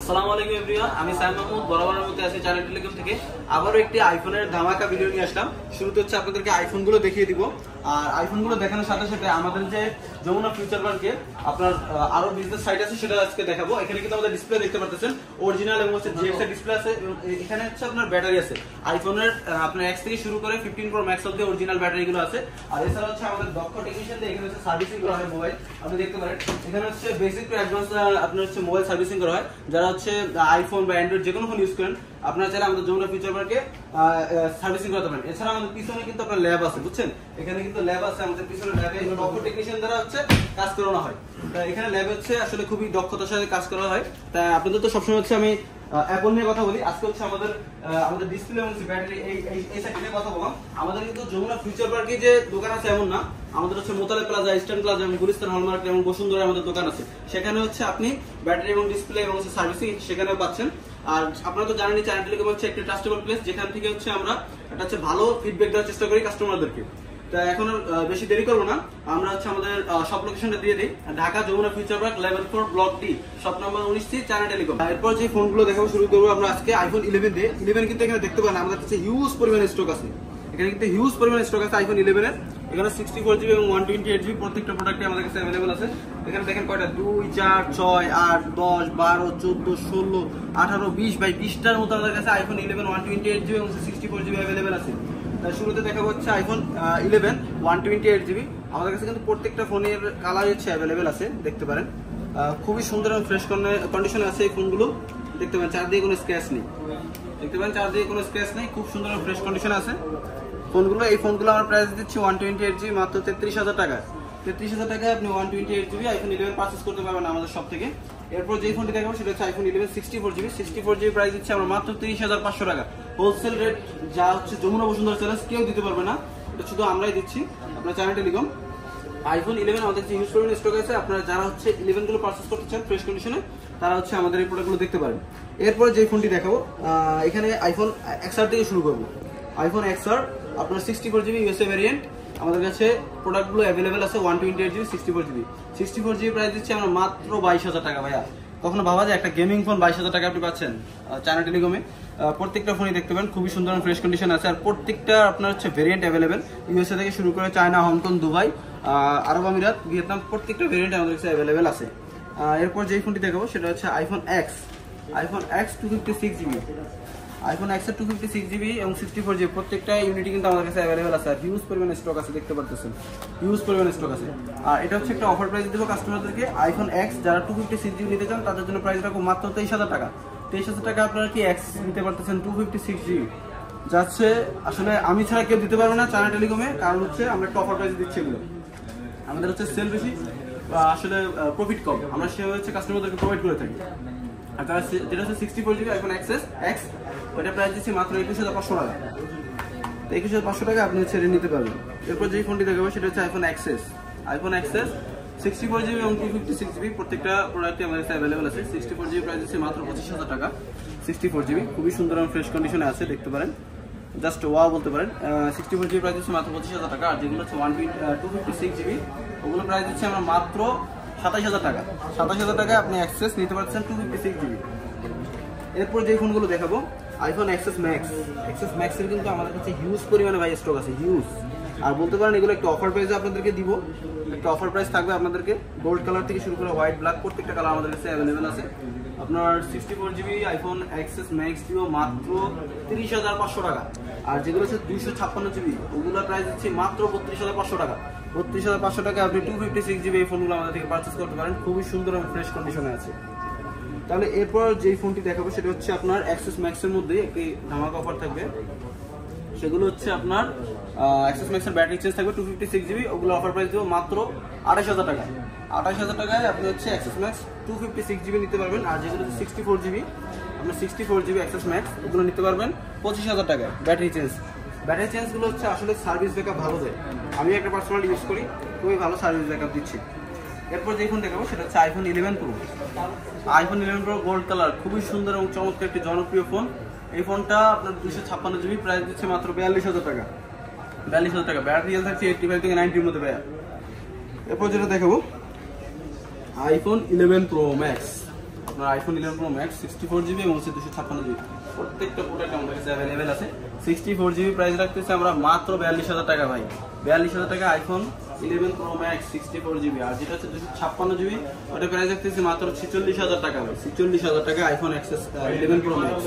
আসসালামু আলাইকুম এভরিওয়ান, আমি সাইম মাহমুদ বরাবরের মধ্যে আছি চ্যানেল টেলিকম থেকে। আবারও একটি আইফোনের ধামাকা ভিডিও নিয়ে আসলাম। শুরুতে হচ্ছে আপনাদেরকে আইফোনগুলো দেখিয়ে দিব। আর আইফোনগুলো দেখানোর সাথে সাথে আমাদের যে যমুনা ফিউচার পার্কে আপনার আরো বিজনেস সাইট আছে সেটা আজকে দেখাবো। এখানে কিন্তু আমাদের ডিসপ্লে দেখতে পাচ্ছেন, অরিজিনাল এবং হচ্ছে জিএক্স এর ডিসপ্লে আছে। এখানে হচ্ছে আপনার ব্যাটারি আছে আইফোনের আপনার এক্স থেকে শুরু করে 15 প্রো ম্যাক্স অবধি অরিজিনাল ব্যাটারিগুলো আছে। আর এছাড়া হচ্ছে আমাদের দক্ষ টেকনিশিয়ান দিয়ে এখানে হচ্ছে সার্ভিসিং করা হয় মোবাইল, আপনি দেখতে পারেন। এখানে হচ্ছে বেসিক টু অ্যাডভান্স আপনার হচ্ছে মোবাইল সার্ভিসিং করা হয়। যারা হচ্ছে আইফোন বা অ্যান্ড্রয়েড যে কোনো ফোন ইউজ করেন, আপনারা চাইলে আমাদের যমুনা ফিউচার পার্কে সার্ভিসিং করতে পারেন। এছাড়া আমাদের পিছনে কিন্তু আপনার ল্যাব আছে, বুঝছেন, এখানে কিন্তু ল্যাব আছে। আমাদের পিছনে ল্যাবে দক্ষ টেকনিশিয়ান দ্বারা হচ্ছে কাজ করানো হয়। এখানে ল্যাব হচ্ছে আসলে খুবই দক্ষতার সাথে কাজ করা হয়। তাই আপনাদের তো সবসময় হচ্ছে আমি অ্যাপল নিয়ে কথা বলি, আজকে হচ্ছে আমাদের ডিসপ্লে এবং ব্যাটারি এই সাইড নিয়ে কথা বললাম। আমাদের কিন্তু যমুনা ফিউচার পার্কে যে দোকান আছে এমন না, আমাদের হচ্ছে মোতালে প্লাজা, ইস্টার্ন প্লাজা এবং গুলিস্তান হলমার্ক এবং বসুন্ধরা আমাদের দোকান আছে। সেখানে হচ্ছে আপনি ব্যাটারি এবং ডিসপ্লে এবং সার্ভিসিং সেখানেও পাচ্ছেন। আর আপনারা তো জানেনই চ্যানেল টেলিকম হচ্ছে একটা ট্রাস্টেবল প্লেস, যেখান থেকে হচ্ছে আমরা এটা হচ্ছে ভালো ফিডব্যাক দেওয়ার চেষ্টা করি কাস্টমারদেরকে। তা এখন বেশি দেরি করবো না, আমরা হচ্ছে আমাদের সব লোকেশনটা দিয়ে দিই। Dhaka Jamuna future park level 4 block D, shop number 19 channel telecom. এরপর যে ফোনগুলো দেখাবো শুরু করবো আমরা আজকে আইফোন 11 দিয়ে। 11 কিন্তু এখানে দেখতে পারেন আমাদের কাছে হিউজ পরিমাণে স্টক আছে। এখানে কিন্তু হিউজ পরিমাণে স্টক আছে আইফোন 11 এর। এখানে 64GB এবং 128GB প্রত্যেকটা প্রোডাক্টে আমাদের কাছে अवेलेबल আছে। এখানে দেখেন কয়টা, 2 4 6 8 10 12 14 16 18 20 বাই 20টার মতো আমাদের কাছে আইফোন 11 128GB এবং 64GB अवेलेबल আছে। তার শুরুতে দেখা হচ্ছে আইফোন 11 128GB। আমাদের কাছে কিন্তু প্রত্যেকটা ফোনের কালার হচ্ছে अवेलेबल আছে, দেখতে পারেন। খুবই সুন্দর এবং ফ্রেশ কন্ডিশনে আছে এই ফোনগুলো, দেখতে পারেন। চারদিকে কোনো স্ক্র্যাচ নেই, দেখতে পারেন, চারদিকে কোনো স্ক্র্যাচ নেই, খুব সুন্দর এবং ফ্রেশ কন্ডিশনে আছে ফোনগুলো। এই ফোনগুলো আমার প্রাইস দিচ্ছি 128GB মাত্র 33,000 টাকা। 33,000 টাকায় আপনি 128GB আইফোন 11 পারচেজ করতে পারবেন আমাদের সব থেকে। এরপর যে ফোনটি দেখাবো সেটা হচ্ছে আইফোন 11 64GB প্রাইস দিচ্ছি আমরা মাত্র 30,500 টাকা। হোলসেল রেট যা হচ্ছে যমুনা বসুন্ধরা চ্যালেঞ্জ কেউ দিতে পারবে না, এটা শুধু আমরাই দিচ্ছি, আপনার চ্যানেল টেলিকম। আইফোন 11 আমাদের যে হিউজ পরিমাণে স্টক আছে, আপনারা যারা হচ্ছে 11 গুলো পারচেজ করতে চান ফ্রেশ কন্ডিশনে, তারা হচ্ছে আমাদের এই প্রোডাক্টগুলো দেখতে পারেন। এরপর যে ফোনটি দেখাবো এখানে আইফোন XR থেকে শুরু করবো। আইফোন XR আপনার 64GB ইউএসএ ভ্যারিয়েন্ট আমাদের কাছে প্রোডাক্টগুলো अवेलेबल আছে। 128GB 64GB প্রাইস দিচ্ছি আমরা মাত্র 22,000 টাকা। ভাইয়া কখনো ভাবা যায় একটা গেমিং ফোন 22,000 টাকা আপনি পাচ্ছেন চায়না টেলিকমে? প্রত্যেকটা ফোনই দেখতে পাবেন খুবই সুন্দর ফ্রেশ কন্ডিশন আছে। আর প্রত্যেকটা আপনার হচ্ছে ভেরিয়েন্ট अवेलेबल, ইউএসএ থেকে শুরু করে চায়না, হংকং, দুবাই, আরব আমিরাত, ভিয়েতনাম, প্রত্যেকটা ভেরিয়েন্ট আমাদের কাছে अवेलेबल আছে। এরপর যেই ফোনটি দেখাবো সেটা হচ্ছে iPhone X 256GB। IPhone X এর 256GB এবং 64GB প্রত্যেকটা ইউনিটি কিন্তু আমাদের কাছে अवेलेबल আছে। আর হিউজ পরিমাণে স্টক আছে, দেখতে পাচ্ছেন, হিউজ পরিমাণে স্টক আছে। আর এটা হচ্ছে একটা অফার প্রাইস দেবো কাস্টমারদেরকে। আইফোন X যারা 256GB নিতে চান তাদের জন্য প্রাইস রাখবো মাত্র 23,000 টাকা। 23,000 টাকা আপনারা কি X নিতে পারতেছেন 256GB, যাচ্ছে আসলে আমি ছাড়া কেউ দিতে পারবে না চায়না টেলিকমে, কারণ হচ্ছে আমরা একটা অফার প্রাইস দিচ্ছি। এগুলো আমাদের হচ্ছে সেল বেশি, আসলে প্রফিট কম, আমরা সেভাবে হচ্ছে কাস্টমারদেরকে প্রোভাইড করে থাকি। আর তারা যেটা হচ্ছে 64GB আইফোন X ওইটা প্রাইস দিচ্ছি মাত্র 21,500 টাকা। 21,500 টাকা আপনি ছেড়ে নিতে পারবেন। এরপর যেই ফোনটি দেখাবো সেটা হচ্ছে আইফোন XS 64GB এবং 256GB প্রত্যেকটা প্রোডাক্টে আমাদের কাছে अवेलेबल আছে। 64GB প্রাইস দিচ্ছি মাত্র 25,000 টাকা। 64GB খুবই সুন্দর এবং ফ্রেশ কন্ডিশনে আছে, দেখতে পারেন, জাস্ট ওয়াও বলতে পারেন। 64GB প্রাইস দিচ্ছি মাত্র 25,000 টাকা। আর যেগুলো হচ্ছে 256GB ওগুলো প্রাইস দিচ্ছি আমরা মাত্র 27,000 টাকা। 27,000 টাকায় আপনি অ্যাক্সেস নিতে পারছেন 256GB। এরপর যে ফোনগুলো দেখাবো আইফোন XS Max এর কিন্তু আমাদের কাছে হিউজ পরিমাণে ভাই স্টক আছে, হিউজ। আর বলতে পারেন এগুলো একটা অফার প্রাইসে আপনাদেরকে দিব, একটা অফার প্রাইস থাকবে আপনাদেরকে। গোল্ড কালার থেকে শুরু করে হোয়াইট, ব্ল্যাক প্রত্যেকটা কালার আমাদের কাছে अवेलेबल আছে। আপনার 64GB আইফোন XS Max দিব মাত্র 30,500 টাকা। আর যেগুলো হচ্ছে 256GB ওগুলোর প্রাইস দিচ্ছি মাত্র 32,500 টাকা। 32,500 টাকা আপনি 256GB এই ফোনগুলো আমাদের থেকে পারচেস করতে পারেন, খুবই সুন্দর এবং ফ্রেশ কন্ডিশনে আছে। তাহলে এরপর যেই ফোনটি দেখাবো সেটা হচ্ছে আপনার XS Max এর মধ্যে একটি ধামাকা অফার থাকবে। সেগুলো হচ্ছে আপনার XS Max এর ব্যাটারি চেঞ্জ থাকবে 256GB, ওগুলো অফার প্রাইস দেবো মাত্র 28,000 টাকা। 28,000 টাকায় আপনি হচ্ছে XS Max 256GB নিতে পারবেন। আর যেগুলো হচ্ছে 64GB আপনার 64GB XS Max ওগুলো নিতে পারবেন 25,000 টাকায় ব্যাটারি চেঞ্জগুলো হচ্ছে আসলে সার্ভিস ব্যাকআপ ভালো দেয়। আমি একটা পার্সোনাল ইউজ করি, খুবই ভালো সার্ভিস ব্যাকআপ দিচ্ছি। এরপর যে ফোন দেখাবো সেটা হচ্ছে আইফোন 11 Pro গোল্ড কালার, খুবই সুন্দর এবং চমৎকার একটি জনপ্রিয় ফোন। এই ফোনটা আপনার 256GB প্রাইস দিচ্ছে মাত্র 42,000 টাকা। 42,000 টাকা, ব্যাটারি হেলথ থাকছে 85 থেকে 90 এর মধ্যে ভাইয়া। এরপর যেটা দেখাবো আইফোন 11 Pro Max আপনার আইফোন 11 প্রো ম্যাক্স 64GB এবং 256GB প্রত্যেকটা প্রোডাক্ট আমাদের কাছে অ্যাভেলেবেল আছে। 64GB প্রাইস রাখতেছি আমরা মাত্র 42,000 টাকা ভাই। 42,000 টাকা আইফোন 11 প্রো ম্যাক্স 64GB। আর যেটা হচ্ছে 256GB ওটা প্রাইস রাখতেছি মাত্র 46,000 টাকা ভাই। 46,000 টাকা আইফোন এক্সএস 11 প্রো ম্যাক্স।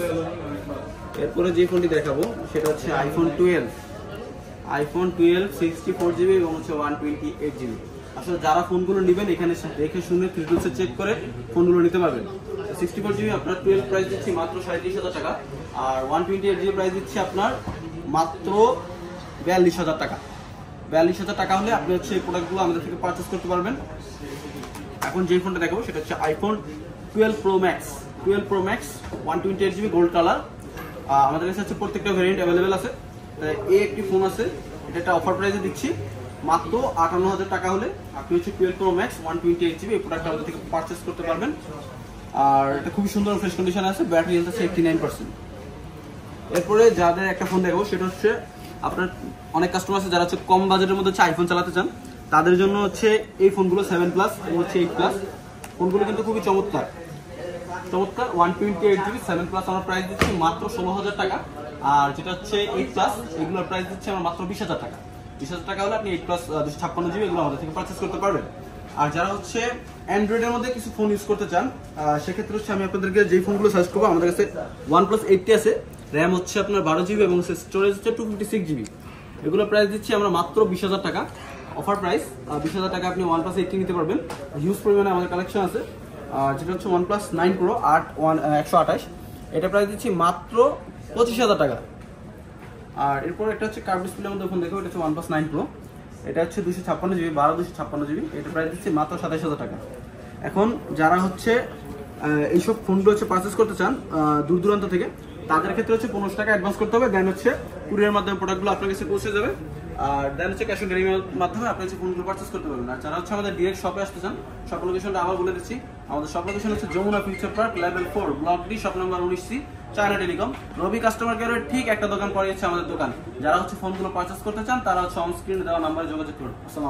এরপরে যে ফোনটি দেখাবো সেটা হচ্ছে আইফোন 12। আইফোন 12 64GB এবং হচ্ছে 128GB। আসলে যারা ফোনগুলো নেবেন এখানে দেখে শুনে ডিটেইলসে চেক করে ফোনগুলো নিতে পারবেন। 64GB আপনার 12 প্রাইস দিচ্ছি মাত্র 37,000 টাকা। আর 128GB প্রাইস দিচ্ছি আপনার মাত্র 42,000 টাকা। 42,000 টাকা হলে আপনি হচ্ছে এই প্রোডাক্টগুলো আমাদের থেকে পারচেস করতে পারবেন। এখন যে ফোনটা দেখাবো সেটা হচ্ছে iPhone 12 pro max. 12 pro max 128GB gold colour. আমাদের কাছে হচ্ছে প্রত্যেকটা ভেরিয়েন্ট অ্যাভেলেবেল আছে। এই একটি ফোন আছে, এটা একটা অফার প্রাইসে দিচ্ছি মাত্র 58,000 টাকা হলে আপনি হচ্ছে 12 প্রো ম্যাক্স 128GB এই প্রোডাক্টটা আমাদের থেকে পারচেস করতে পারবেন। আর এটা খুবই সুন্দর ফ্রেশ কন্ডিশন আছে, ব্যাটারি হেলথ আছে 89%। এরপরে যাদের একটা ফোন দেখাবো সেটা হচ্ছে আপনার অনেক কাস্টমার আছে যারা হচ্ছে কম বাজেটের মধ্যে হচ্ছে আইফোন চালাতে চান, তাদের জন্য হচ্ছে এই ফোনগুলো 7+ এবং হচ্ছে 8+। ফোনগুলো কিন্তু খুবই চমৎকার 128GB 7+ আমরা প্রাইস দিচ্ছি মাত্র 16,000 টাকা। আর যেটা হচ্ছে 8+ এগুলোর প্রাইস দিচ্ছি আমরা মাত্র 20,000 টাকা। 20,000 টাকা হলে আপনি 8+ 256GB এগুলো আমাদের থেকে পারচেস করতে পারবেন। আর যারা হচ্ছে অ্যান্ড্রয়েডের মধ্যে কিছু ফোন ইউজ করতে চান সেক্ষেত্রে হচ্ছে আমি আপনাদেরকে যেই ফোনগুলো সাজেস্ট করবো, আমাদের কাছে OnePlus 8T আছে, র্যাম হচ্ছে আপনার 12GB এবং স্টোরেজ হচ্ছে 256GB। এগুলো প্রাইস দিচ্ছি আমরা মাত্র 20,000 টাকা, অফার প্রাইস। 20,000 টাকা আপনি OnePlus 8T নিতে পারবেন। হিউজ পরিমাণে আমাদের কালেকশন আছে। যেটা হচ্ছে OnePlus 9 Pro 128, এটা প্রাইস দিচ্ছি মাত্র 25,000 টাকা। আর এরপর একটা হচ্ছে কার্ভ ডিসপ্লের মধ্যে ফোন দেখো, এটা হচ্ছে OnePlus 9 Pro, এটা হচ্ছে 256GB 256GB, এটা প্রাইস দিচ্ছি মাত্র 27,000 টাকা। এখন যারা হচ্ছে এইসব ফোনগুলো হচ্ছে পারচেস করতে চান দূর দূরান্ত থেকে, তাদের ক্ষেত্রে হচ্ছে 15 টাকা অ্যাডভান্স করতে হবে, দেন হচ্ছে কুরিয়ার মাধ্যমে প্রোডাক্টগুলো আপনার কাছে পৌঁছে যাবে। আর দেন হচ্ছে ক্যাশ অন ডেলিভারির মাধ্যমে আপনি হচ্ছে ফোনগুলো পারচেস করতে পারবেন। আর যারা হচ্ছে আমাদের ডিরেক্ট শপে আসতে চান, শপ লোকেশনটা আবার বলে দিচ্ছি। আমাদের শপ লোকেশন হচ্ছে Jamuna future park level 4 block D shop number 19C China telecom Robi customer কেয়ারের ঠিক একটা দোকান পরে হচ্ছে আমাদের দোকান। যারা হচ্ছে ফোনগুলো পারচেস করতে চান তারা হচ্ছে অন স্ক্রিনে দেওয়া নাম্বারে যোগাযোগ করুন। আসসালাম।